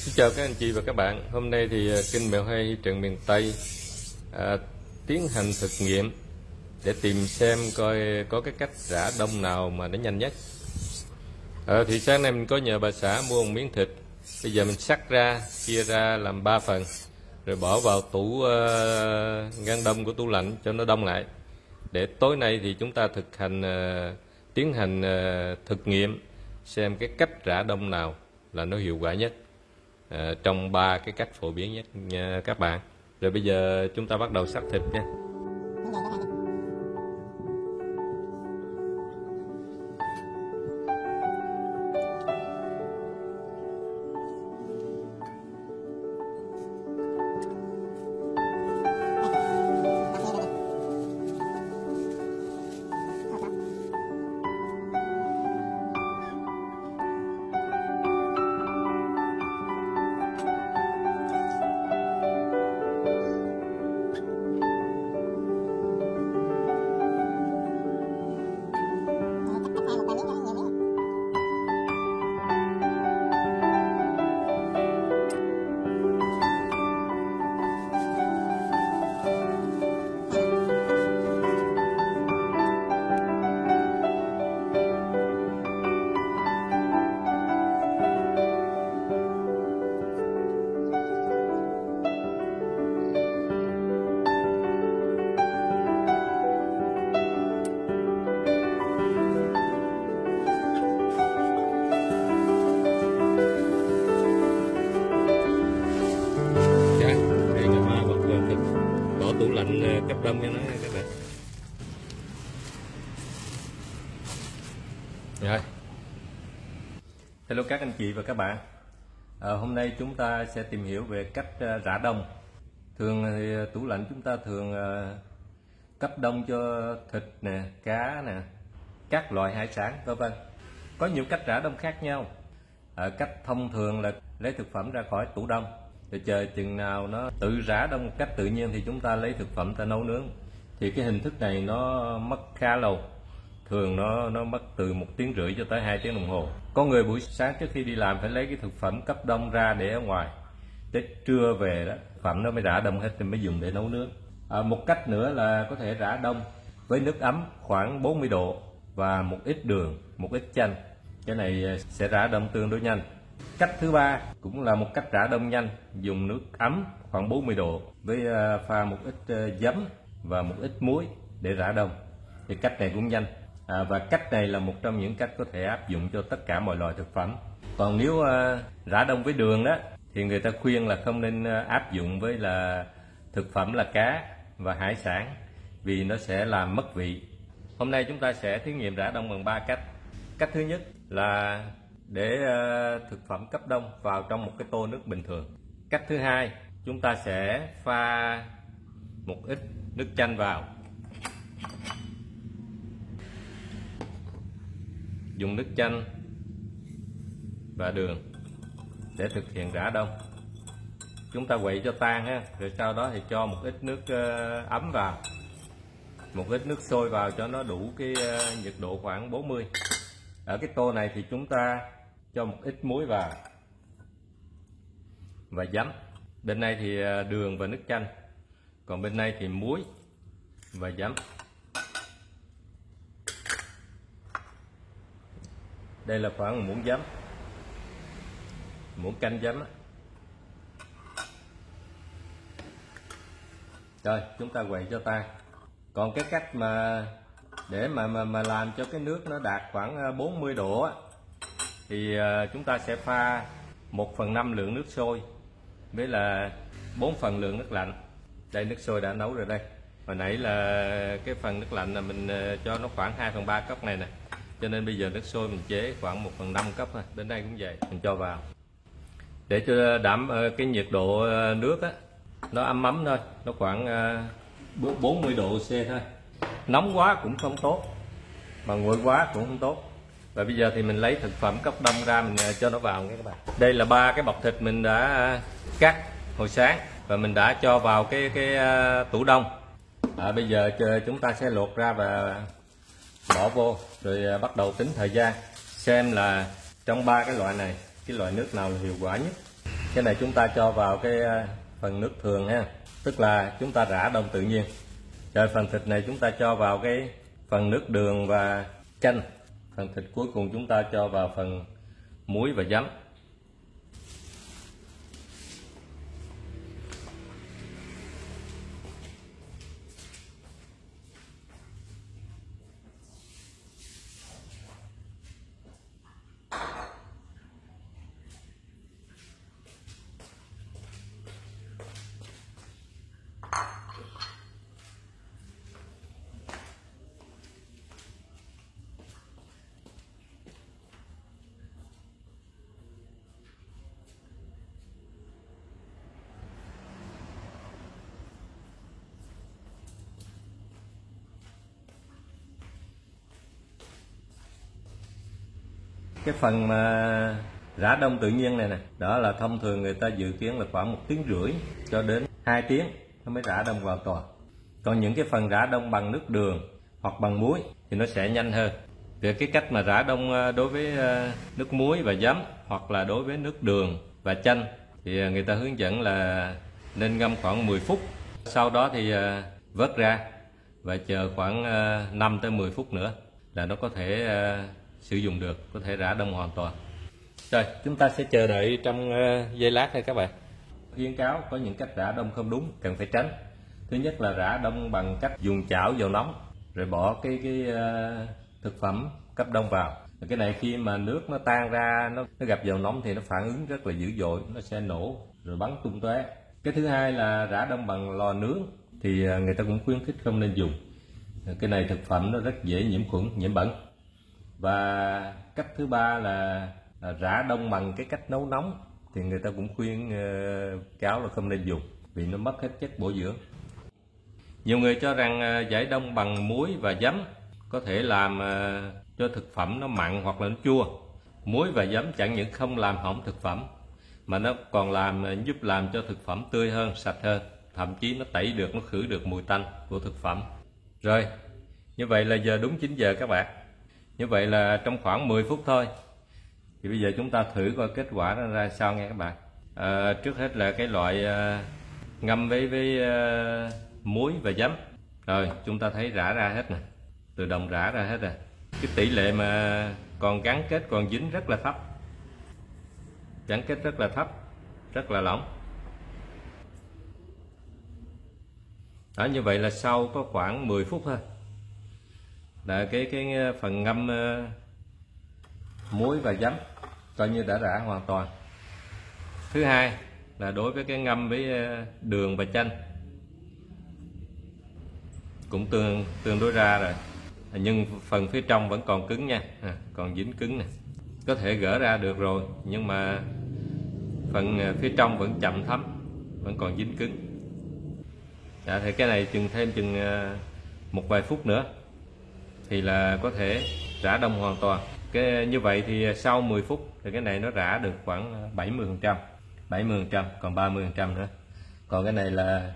Xin chào các anh chị và các bạn. Hôm nay thì kênh Mèo Hay Thị Trường Miền Tây tiến hành thực nghiệm để tìm xem coi có cái cách rã đông nào mà nó nhanh nhất. Thì sáng nay mình có nhờ bà xã mua một miếng thịt. Bây giờ mình cắt ra, chia ra làm 3 phần, rồi bỏ vào tủ ngăn đông của tủ lạnh cho nó đông lại. Để tối nay thì chúng ta tiến hành thực nghiệm xem cái cách rã đông nào là nó hiệu quả nhất trong 3 cái cách phổ biến nhất nha các bạn. Rồi bây giờ chúng ta bắt đầu xắt thịt nha. Tủ lạnh cấp đông cho nó các bạn. Rồi. Hello các anh chị và các bạn. Hôm nay chúng ta sẽ tìm hiểu về cách rã đông. Thường thì tủ lạnh chúng ta thường cấp đông cho thịt nè, cá nè, các loại hải sản vân vân. Có nhiều cách rã đông khác nhau. Cách thông thường là lấy thực phẩm ra khỏi tủ đông, rồi chờ chừng nào nó tự rã đông một cách tự nhiên thì chúng ta lấy thực phẩm ta nấu nướng. Thì cái hình thức này nó mất khá lâu, thường nó mất từ 1 tiếng rưỡi cho tới 2 tiếng đồng hồ. Có người buổi sáng trước khi đi làm phải lấy cái thực phẩm cấp đông ra để ở ngoài, tới trưa về đó thực phẩm nó mới rã đông hết thì mới dùng để nấu nướng. Một cách nữa là có thể rã đông với nước ấm khoảng 40 độ và một ít đường, một ít chanh. Cái này sẽ rã đông tương đối nhanh. Cách thứ ba cũng là một cách rã đông nhanh, dùng nước ấm khoảng 40 độ với pha một ít giấm và một ít muối để rã đông. Thì cách này cũng nhanh. Và cách này là một trong những cách có thể áp dụng cho tất cả mọi loại thực phẩm. Còn nếu rã đông với đường đó thì người ta khuyên là không nên áp dụng với là thực phẩm là cá và hải sản, vì nó sẽ làm mất vị. Hôm nay chúng ta sẽ thí nghiệm rã đông bằng 3 cách. Cách thứ nhất là để thực phẩm cấp đông vào trong một cái tô nước bình thường. Cách thứ hai, chúng ta sẽ pha một ít nước chanh vào, dùng nước chanh và đường để thực hiện rã đông. Chúng ta quậy cho tan ha, rồi sau đó thì cho một ít nước ấm vào, một ít nước sôi vào cho nó đủ cái nhiệt độ khoảng 40. Ở cái tô này thì chúng ta cho một ít muối vào và giấm. Bên này thì đường và nước chanh, còn bên này thì muối và giấm. Đây là khoảng 1 muỗng giấm, muỗng canh giấm. Rồi chúng ta quậy cho tan. Còn cái cách mà để mà làm cho cái nước nó đạt khoảng 40 độ á, thì chúng ta sẽ pha 1/5 lượng nước sôi với là 4 phần lượng nước lạnh. Đây, nước sôi đã nấu rồi đây. Hồi nãy là cái phần nước lạnh là mình cho nó khoảng 2/3 cốc này nè, cho nên bây giờ nước sôi mình chế khoảng 1/5 cốc thôi. Đến đây cũng vậy, mình cho vào để cho đảm cái nhiệt độ nước á nó ấm thôi, nó khoảng 40 độ C thôi. Nóng quá cũng không tốt mà nguội quá cũng không tốt. Và bây giờ thì mình lấy thực phẩm cấp đông ra, mình cho nó vào nha các bạn. Đây là 3 cái bọc thịt mình đã cắt hồi sáng và mình đã cho vào cái tủ đông. Bây giờ chúng ta sẽ lột ra và bỏ vô, rồi bắt đầu tính thời gian xem là trong 3 cái loại này cái loại nước nào là hiệu quả nhất. Cái này chúng ta cho vào cái phần nước thường ha, tức là chúng ta rã đông tự nhiên. Rồi phần thịt này chúng ta cho vào cái phần nước đường và chanh. Phần thịt cuối cùng chúng ta cho vào phần muối và giấm. Cái phần mà rã đông tự nhiên này nè, đó là thông thường người ta dự kiến là khoảng 1,5 tiếng cho đến 2 tiếng nó mới rã đông hoàn toàn. Còn những cái phần rã đông bằng nước đường hoặc bằng muối thì nó sẽ nhanh hơn. Về cái cách mà rã đông đối với nước muối và giấm hoặc là đối với nước đường và chanh thì người ta hướng dẫn là nên ngâm khoảng 10 phút. Sau đó thì vớt ra và chờ khoảng 5 tới 10 phút nữa là nó có thể sử dụng được, có thể rã đông hoàn toàn. Rồi chúng ta sẽ chờ đợi trong giây lát thôi các bạn. Khuyến cáo có những cách rã đông không đúng cần phải tránh. Thứ nhất là rã đông bằng cách dùng chảo dầu nóng rồi bỏ cái thực phẩm cấp đông vào. Cái này khi mà nước nó tan ra, nó gặp dầu nóng thì nó phản ứng rất là dữ dội, nó sẽ nổ rồi bắn tung tóe. Cái thứ hai là rã đông bằng lò nướng thì người ta cũng khuyến khích không nên dùng. Cái này thực phẩm nó rất dễ nhiễm khuẩn, nhiễm bẩn. Và cách thứ ba là rã đông bằng cái cách nấu nóng thì người ta cũng khuyên cáo là không nên dùng vì nó mất hết chất bổ dưỡng. Nhiều người cho rằng giải đông bằng muối và giấm có thể làm cho thực phẩm nó mặn hoặc là nó chua. Muối và giấm chẳng những không làm hỏng thực phẩm mà nó còn giúp làm cho thực phẩm tươi hơn, sạch hơn, thậm chí nó tẩy được, nó khử được mùi tanh của thực phẩm. Rồi, như vậy là giờ đúng 9 giờ các bạn. Như vậy là trong khoảng 10 phút thôi. Thì bây giờ chúng ta thử coi kết quả nó ra sao nghe các bạn. Trước hết là cái loại ngâm với muối và giấm. Rồi chúng ta thấy rã ra hết nè, tự động rã ra hết rồi. Cái tỷ lệ mà còn gắn kết, còn dính rất là thấp, gắn kết rất là thấp, rất là lỏng. Đó, như vậy là sau có khoảng 10 phút thôi là cái phần ngâm muối và giấm coi như đã rã hoàn toàn. Thứ hai là đối với cái ngâm với đường và chanh cũng tương đối ra rồi, nhưng phần phía trong vẫn còn cứng nha, còn dính cứng nè, có thể gỡ ra được rồi nhưng mà phần phía trong vẫn chậm thấm, vẫn còn dính cứng. Thì cái này thêm chừng một vài phút nữa thì là có thể rã đông hoàn toàn. Như vậy thì sau 10 phút thì cái này nó rã được khoảng 70%, còn 30% nữa. Còn cái này là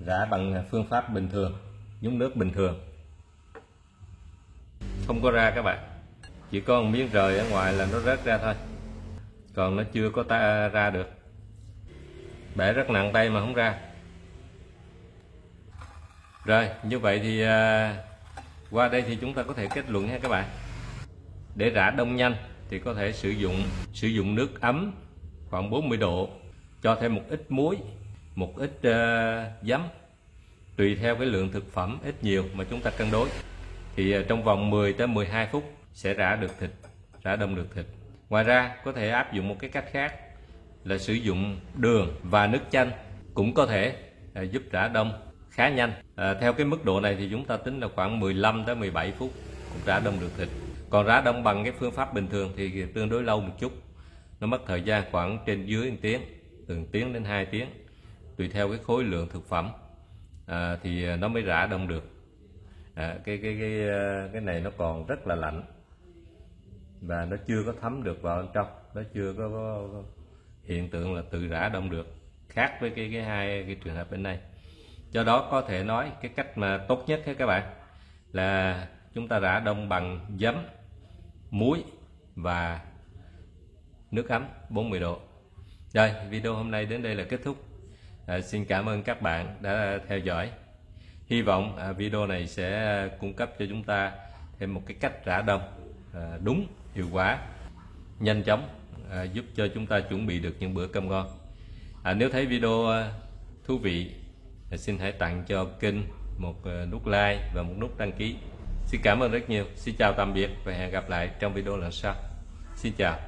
rã bằng phương pháp bình thường, nhúng nước bình thường, không có ra các bạn, chỉ có một miếng rời ở ngoài là nó rớt ra thôi, còn nó chưa có ra được. Bẻ rất nặng tay mà không ra. Rồi như vậy thì qua đây thì chúng ta có thể kết luận ha các bạn. Để rã đông nhanh thì có thể sử dụng nước ấm khoảng 40 độ, cho thêm một ít muối, một ít giấm, tùy theo cái lượng thực phẩm ít nhiều mà chúng ta cân đối. Thì trong vòng 10 tới 12 phút sẽ rã đông được thịt. Ngoài ra có thể áp dụng một cái cách khác là sử dụng đường và nước chanh cũng có thể giúp rã đông khá nhanh. Theo cái mức độ này thì chúng ta tính là khoảng 15 tới 17 phút cũng rã đông được thịt. Còn rã đông bằng cái phương pháp bình thường thì tương đối lâu một chút, nó mất thời gian khoảng trên dưới 1 tiếng, từ 1 tiếng đến 2 tiếng tùy theo cái khối lượng thực phẩm thì nó mới rã đông được. Cái này nó còn rất là lạnh và nó chưa có thấm được vào bên trong, nó chưa có hiện tượng là tự rã đông được, khác với hai cái trường hợp bên này. Do đó có thể nói cái cách mà tốt nhất các bạn là chúng ta rã đông bằng giấm, muối và nước ấm 40 độ. Rồi, video hôm nay đến đây là kết thúc. Xin cảm ơn các bạn đã theo dõi. Hy vọng video này sẽ cung cấp cho chúng ta thêm một cái cách rã đông đúng, hiệu quả, nhanh chóng, giúp cho chúng ta chuẩn bị được những bữa cơm ngon. Nếu thấy video thú vị, xin hãy tặng cho kênh một nút like và một nút đăng ký. Xin cảm ơn rất nhiều. Xin chào tạm biệt và hẹn gặp lại trong video lần sau. Xin chào.